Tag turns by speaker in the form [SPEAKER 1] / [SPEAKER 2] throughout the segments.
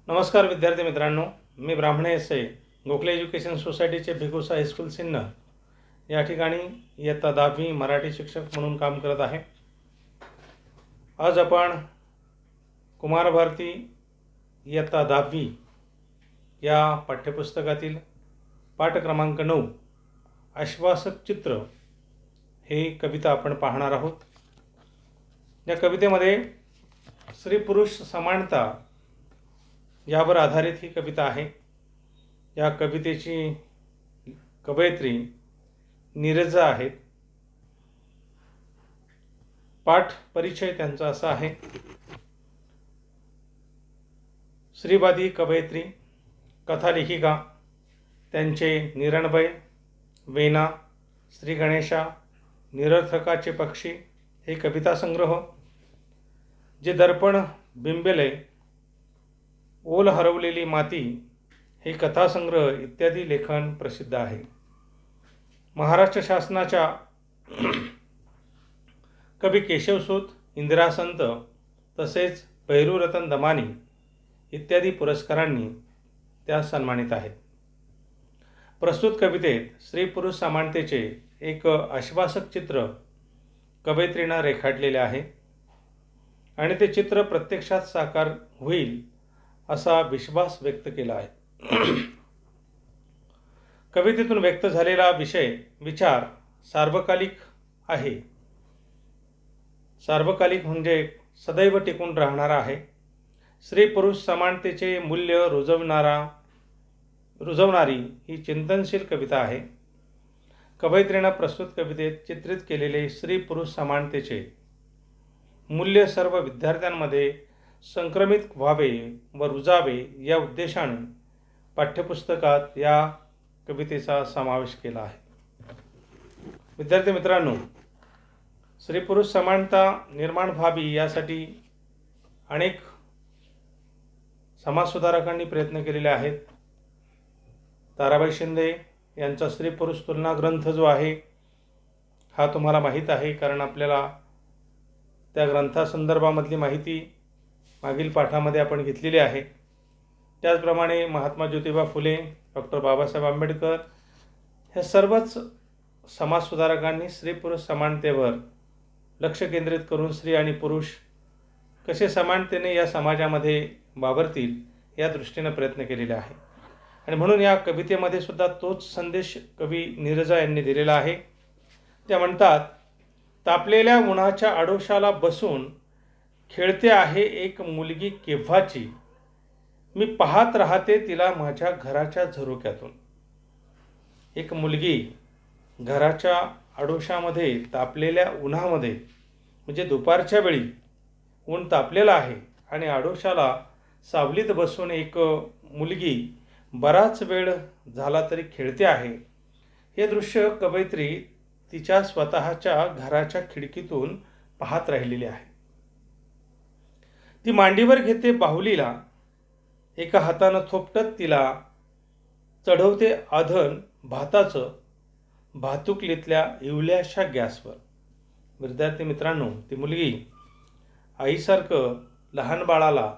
[SPEAKER 1] नमस्कार विद्यार्थी मित्रांनो, मी ब्राह्मणे एस ए गोखले एज्युकेशन सोसायटीचे भिगुसा हायस्कूल सिन्नर या ठिकाणी इयत्ता 10वी मराठी शिक्षक म्हणून काम करत आहे। आज आपण कुमार भारती इयत्ता 10वी या पाठ्यपुस्तकातील पाठ क्रमांक 9 आश्वासक चित्र हे कविता आपण पाहणार आहोत। या कवितेमध्ये स्त्री पुरुष समानता यावर आधारित ही कविता आहे। या कवितेची कवयित्री नीरजा आहेत। पाठ परिचय त्यांचा असा आहे। स्त्रीवादी कवयित्री, कथा लेखिका, त्यांचे निरणभय, वेना, श्री गणेशा, निरर्थकाचे पक्षी हे कविता संग्रह, जे दर्पण बिंबले, ओल हरवलेली माती हे कथासंग्रह इत्यादी लेखन प्रसिद्ध आहे। महाराष्ट्र शासनाच्या कवी केशवसूत, इंदिरा संत तसेच भैरूरतन दमानी इत्यादी पुरस्कारांनी त्या सन्मानित आहेत। प्रस्तुत कवितेत स्त्री पुरुष समानतेचे एक आश्वासक चित्र कवयित्रीनं रेखाटलेले आहे आणि ते चित्र प्रत्यक्षात साकार होईल असा विश्वास व्यक्त केला आहे। कवितेतून व्यक्त झालेला विचार सार्वकालिक आहे। सार्वकालिक म्हणजे सदैव टिकून राहणारा आहे। स्त्री पुरुष समानतेचे मूल्य रुजवणारी ही चिंतनशील कविता आहे। कवयित्रीनं प्रस्तुत कवितेत चित्रित केलेले स्त्री पुरुष समानतेचे मूल्य सर्व विद्यार्थ्यांमध्ये संक्रमित व्हावे व रुजावे या उद्देशाने पाठ्यपुस्तकात या कवितेचा समावेश केला आहे। विद्यार्थी मित्रांनो, स्त्री पुरुष समानता निर्माण व्हावी यासाठी अनेक समाजसुधारकांनी प्रयत्न केलेले आहेत। ताराबाई शिंदे यांचा स्त्री पुरुष तुलना ग्रंथ जो आहे हा तुम्हाला माहीत आहे, कारण आपल्याला त्या ग्रंथासंदर्भामधली माहिती मागील पाठामध्ये आपण घेतलेली आहे। त्याचप्रमाणे महात्मा ज्योतिबा फुले, डॉक्टर बाबासाहेब आंबेडकर हे सर्वच समाजसुधारकांनी स्त्री पुरुष समानतेवर लक्ष केंद्रित करून स्त्री आणि पुरुष कसे समानतेने या समाजामध्ये वावरतील या दृष्टीने प्रयत्न केलेले आहे। आणि म्हणून या कवितेमध्ये सुद्धा तोच संदेश कवी नीरजा यांनी दिलेला आहे। त्या म्हणतात, तापलेल्या उन्हाच्या आडोशाला बसून खेळते आहे एक मुलगी केव्हाची, मी पाहत राहते तिला माझ्या घराच्या झरोक्यातून। एक मुलगी घराच्या आडोशामध्ये तापलेल्या उन्हामध्ये, म्हणजे दुपारच्या वेळी ऊन तापलेलं आहे आणि आडोशाला सावलीत बसून एक मुलगी बराच वेळ झाला तरी खेळते आहे। हे दृश्य कवयित्री तिच्या स्वतःच्या घराच्या खिडकीतून पाहत राहिलेली आहे। ती मांडीवर घेते बाहुलीला, एका हातानं थोपटत तिला चढवते आधन भाताचं भातुकलीतल्या इवल्याशा गॅसवर। विद्यार्थी मित्रांनो, ती मुलगी आईसारखं लहान बाळाला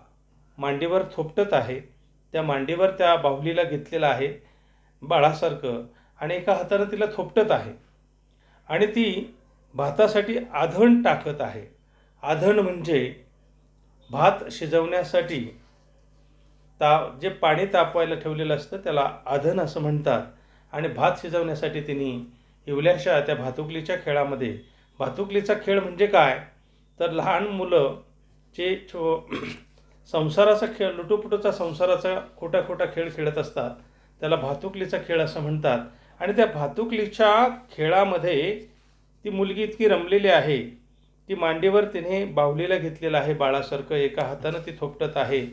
[SPEAKER 1] मांडीवर थोपटत आहे। त्या मांडीवर त्या बाहुलीला घेतलेलं आहे बाळासारखं आणि एका हातानं तिला थोपटत आहे आणि ती भातासाठी आधण टाकत आहे। आधण म्हणजे भात शिजवण्यासाठी जे पाणी तापवायला ठेवलेलं असतं त्याला आधण असं म्हणतात। आणि भात शिजवण्यासाठी तिने इवल्याशा त्या भातुकलीच्या खेळामध्ये, भातुकलीचा खेळ म्हणजे काय तर लहान मुलं जे संसाराचा खेळ, लुटूपुटूचा संसाराचा खोटा खोटा खेळ खेळत असतात त्याला भातुकलीचा खेळ असं म्हणतात। आणि त्या भातुकलीच्या खेळामध्ये ती मुलगी इतकी रमलेली आहे, ती मांडीवर तिने बाहुलीला घेतलेलं आहे बाळासारखं, एका हातानं ती थोपटत आहे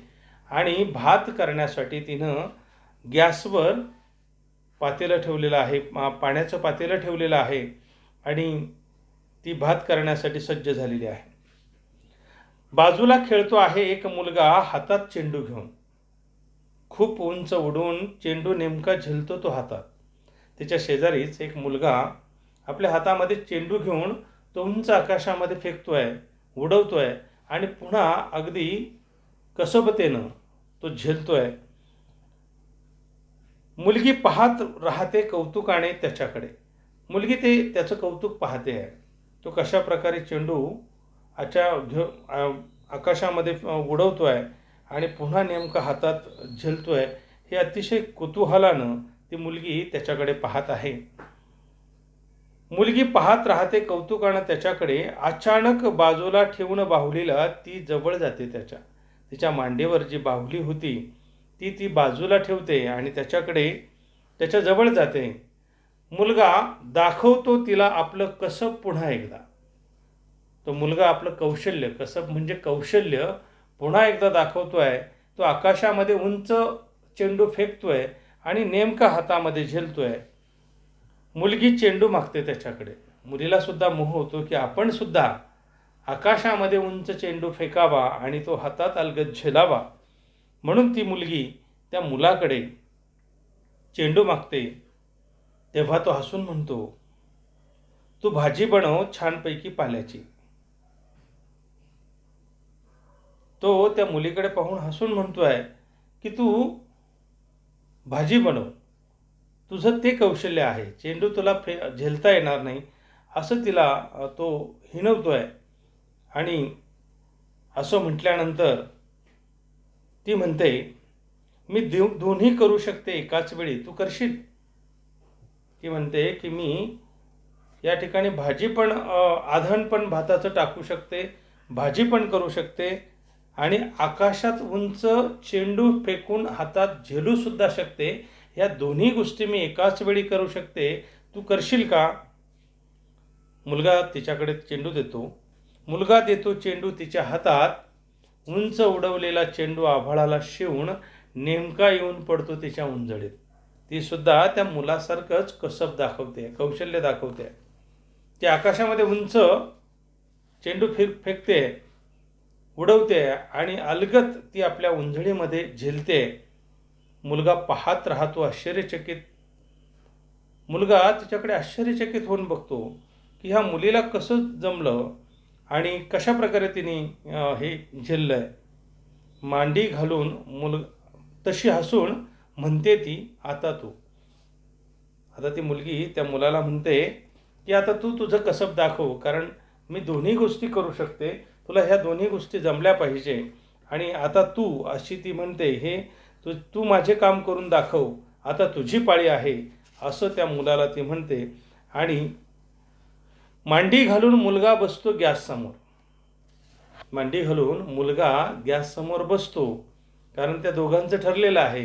[SPEAKER 1] आणि भात करण्यासाठी तिनं गॅसवर पातेलं ठेवलेलं आहे, पाण्याचं पातेलं ठेवलेलं आहे आणि ती भात करण्यासाठी सज्ज झालेली आहे। बाजूला खेळतो आहे एक मुलगा हातात चेंडू घेऊन, खूप उंच उडून चेंडू नेमका झेलतो तो हातात। त्याच्या शेजारीच एक मुलगा आपल्या हातामध्ये चेंडू घेऊन तो उंच आकाशामध्ये फेकतोय, उडवतोय आणि पुन्हा अगदी कसबतेनं तो झेलतोय. मुलगी पाहत राहते कौतुकाने त्याच्याकडे. मुलगी त्याचं कौतुक पाहते आहे. तो कशा प्रकारे चेंडू आकाशामध्ये उडवतोय आणि पुन्हा नेमका हातात झेलतोय, हे अतिशय कुतूहलानं ती मुलगी त्याच्याकडे पाहत आहे. मुलगी पाहत राहते कौतुकानं त्याच्याकडे. अचानक बाजूला ठेवून बाहुलीला ती जवळ जाते. तिच्या मांडीवर जी बाहुली होती ती बाजूला ठेवते आणि त्याच्या जवळ जाते. मुलगा दाखवतो तिला आपलं कसब पुन्हा एकदा. तो मुलगा आपलं कौशल्य, कसब म्हणजे कौशल्य, पुन्हा एकदा दाखवतोय. तो आकाशामध्ये उंच चेंडू फेकतोय आणि नेमका हातामध्ये झेलतोय. मुलगी चेंडू मागते त्याच्याकडे. मुलीला सुद्धा मोह होतो की आपण सुद्धा आकाशामध्ये उंच चेंडू फेकावा आणि तो हातात अलगद झेलावा. म्हणून ती मुलगी त्या मुलाकडे चेंडू मागते. तेव्हा तो हसून म्हणतो, तू भाजी बनव छानपैकी पाल्याची. तो त्या मुलीकडे पाहून हसून म्हणतोय की तू भाजी बनव, तुझं ते कौशल्य आहे, चेंडू तुला झेलता येणार नाही, असं तिला तो हिणवतोय. आणि असं म्हटल्यानंतर ती म्हणते, मी दोन्ही करू शकते एकाच वेळी, तू करशील? ती म्हणते की मी या ठिकाणी भाजी पण आधण पण भाताचं टाकू शकते, भाजी पण करू शकते आणि आकाशात उंच चेंडू फेकून हातात झेलू सुद्धा शकते. या दोन्ही गोष्टी मी एकाच वेळी करू शकते, तू करशील का? मुलगा तिच्याकडे चेंडू देतो. मुलगा देतो चेंडू तिच्या हातात. उंच उडवलेला चेंडू आभाळाला शिवून नेमका येऊन पडतो तिच्या उंजळीत. ती सुद्धा त्या मुलासारखंच कसब दाखवते, कौशल्य दाखवते. ती आकाशामध्ये उंच चेंडू फेकते, उडवते आणि अलगद ती आपल्या उंजळीमध्ये झेलते. मुलगा पाहत राहतो आश्चर्यचकित. मुलगा तिच्याकडे आश्चर्यचकित होऊन बघतो की ह्या मुलीला कसं जमलं आणि कशा प्रकारे तिने हे झेललंय. मांडी घालून तशी हसून म्हणते ती, आता ती मुलगी त्या मुलाला म्हणते की आता तू तुझं कसब दाखव, कारण मी दोन्ही गोष्टी करू शकते, तुला ह्या दोन्ही गोष्टी जमल्या पाहिजे. आणि आता तू, अशी ती म्हणते, हे तू माझे काम करून दाखव, आता तुझी पाळी आहे, असं त्या मुलाला ती म्हणते. आणि मांडी घालून मुलगा बसतो गॅससमोर. मांडी घालून मुलगा गॅससमोर बसतो, कारण त्या दोघांचं ठरलेलं आहे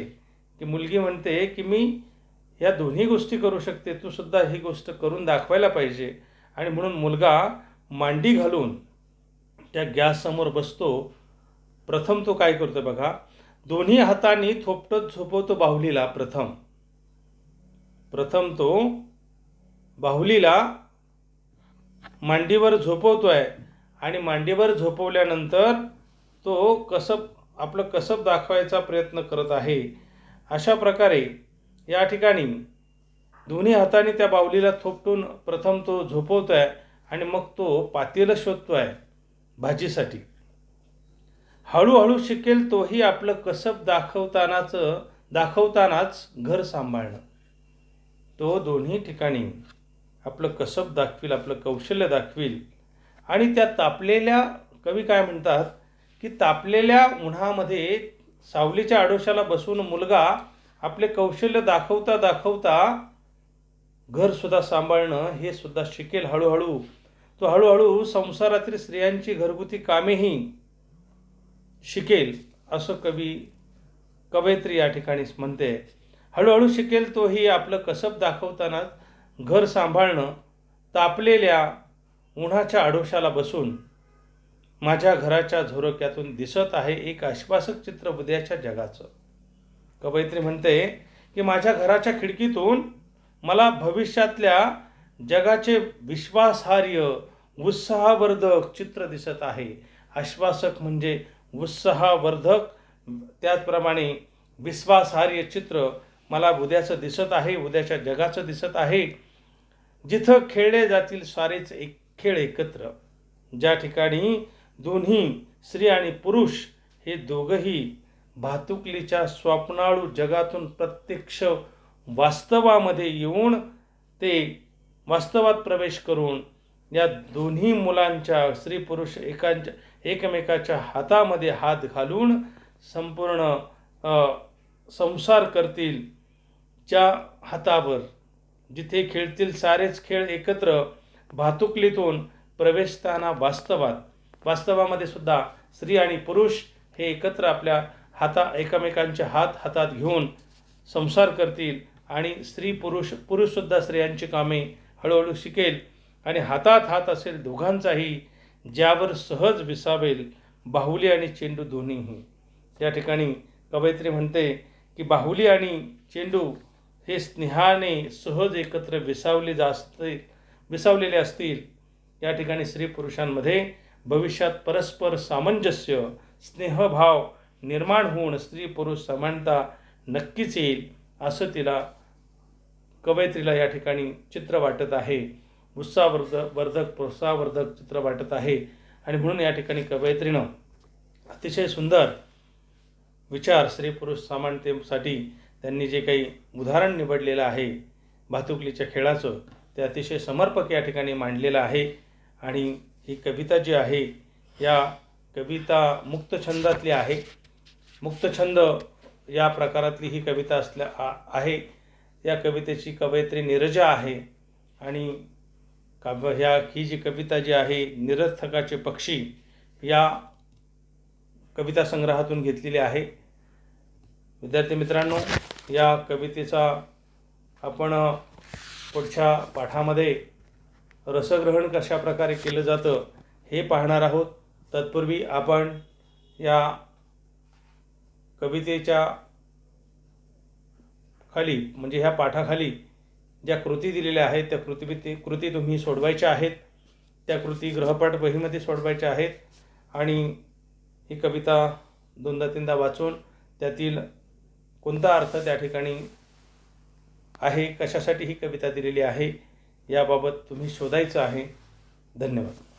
[SPEAKER 1] की मुलगी म्हणते की मी या दोन्ही गोष्टी करू शकते, तू सुद्धा ही गोष्ट करून दाखवायला पाहिजे. आणि म्हणून मुलगा मांडी घालून त्या गॅससमोर बसतो. प्रथम तो काय करतो बघा, दोन्ही हातांनी थोपटत झोपवतो बाहुलीला. प्रथम तो बाहुलीला मांडीवर झोपवतोय आणि मांडीवर झोपवल्यानंतर तो आपलं कसब दाखवायचा प्रयत्न करत आहे. अशा प्रकारे या ठिकाणी दोन्ही हातांनी त्या बाहुलीला थोपटून प्रथम तो झोपवतोय आणि मग तो पातेलं शोधतोय भाजीसाठी. हळूहळू शिकेल तोही आपलं कसब दाखवतानाच घर सांभाळणं. तो दोन्ही ठिकाणी आपलं कसब दाखवील, आपलं कौशल्य दाखवील. आणि त्या तापलेल्या, कवी काय म्हणतात की तापलेल्या उन्हामध्ये सावलीच्या आडोशाला बसून मुलगा आपले कौशल्य दाखवता घर सुद्धा सांभाळणं हे सुद्धा शिकेल हळूहळू. तो हळूहळू संसारातील स्त्रियांची घरगुती कामेही शिकेल, असं कवयित्री या ठिकाणी म्हणते. हळूहळू शिकेल तोही आपलं कसब दाखवताना घर सांभाळणं. तापलेल्या उन्हाच्या आडोशाला बसून माझ्या घराच्या झरोक्यातून दिसत आहे एक आश्वासक चित्र उद्याच्या जगाचं. कवयित्री म्हणते की माझ्या घराच्या खिडकीतून मला भविष्यातल्या जगाचे विश्वासार्ह, उत्साहवर्धक चित्र दिसत आहे. आश्वासक म्हणजे उत्साहवर्धक, त्याचप्रमाणे विश्वासार्ह चित्र मला उद्याचं दिसत आहे, उद्याच्या जगाचं दिसत आहे, जिथं खेळले जातील सारेच एक खेळ एकत्र, ज्या ठिकाणी दोन्ही स्त्री आणि पुरुष हे दोघंही भातुकलीच्या स्वप्नाळू जगातून प्रत्यक्ष वास्तवामध्ये येऊन ते वास्तवात प्रवेश करून या दोन्ही मुलांच्या स्त्री पुरुष एकमेकाच्या हातामध्ये हात घालून संपूर्ण संसार करतील, ज्या हातावर जिथे खेळतील सारेच खेळ एकत्र, भातुकलीतून प्रवेशताना वास्तवामध्ये सुद्धा स्त्री आणि पुरुष हे एकत्र आपल्या एकमेकांचे हातात घेऊन संसार करतील आणि पुरुषसुद्धा स्त्रियांची कामे हळूहळू शिकेल आणि हातात हात असेल दोघांचाही, ज्यावर सहज विसावेल बाहुली आणि चेंडू दोन्हीही. या ठिकाणी कवयित्री म्हणते की बाहुली आणि चेंडू हे स्नेहाने सहज एकत्र विसावलेले असतील. या ठिकाणी स्त्री पुरुषांमध्ये भविष्यात परस्पर सामंजस्य, स्नेहभाव निर्माण होऊन स्त्री पुरुष समानता नक्कीच येईल, असं कवयित्रीला या ठिकाणी चित्र वाटत आहे. प्रोत्साहवर्धक चित्र वाटत आहे. आणि म्हणून या ठिकाणी कवयित्रीनं अतिशय सुंदर विचार स्त्री पुरुष समानतेसाठी त्यांनी जे काही उदाहरण निवडलेलं आहे भातुकलीच्या खेळाचं, ते अतिशय समर्पक या ठिकाणी मांडलेलं आहे. आणि ही कविता जी आहे, या कविता मुक्तछंदातली आहे. मुक्तछंद या प्रकारातली ही कविता आहे. या कवितेची कवयित्री नीरजा आहे. आणि ही जी कविता जी आहे निरर्थकाचे पक्षी या कविता संग्रहातून घेतलेली आहे. विद्यार्थी मित्रांनो, या कवितेचा आपण पुढच्या पाठामध्ये रसग्रहण कशा प्रकारे केलं जातं हे पाहणार आहोत. तत्पूर्वी आपण या कवितेच्या खाली म्हणजे ह्या पाठाखाली ज्या कृती दिलेल्या आहेत त्या कृती तुम्ही सोडवायच्या आहेत. त्या कृती गृहपाठ वहीमध्ये सोडवायच्या आहेत. आणि ही कविता 2-3दा वाचून त्यातील कोणता अर्थ त्या ठिकाणी आहे, कशासाठी ही कविता दिलेली आहे याबाबत तुम्ही शोधायचं आहे. धन्यवाद.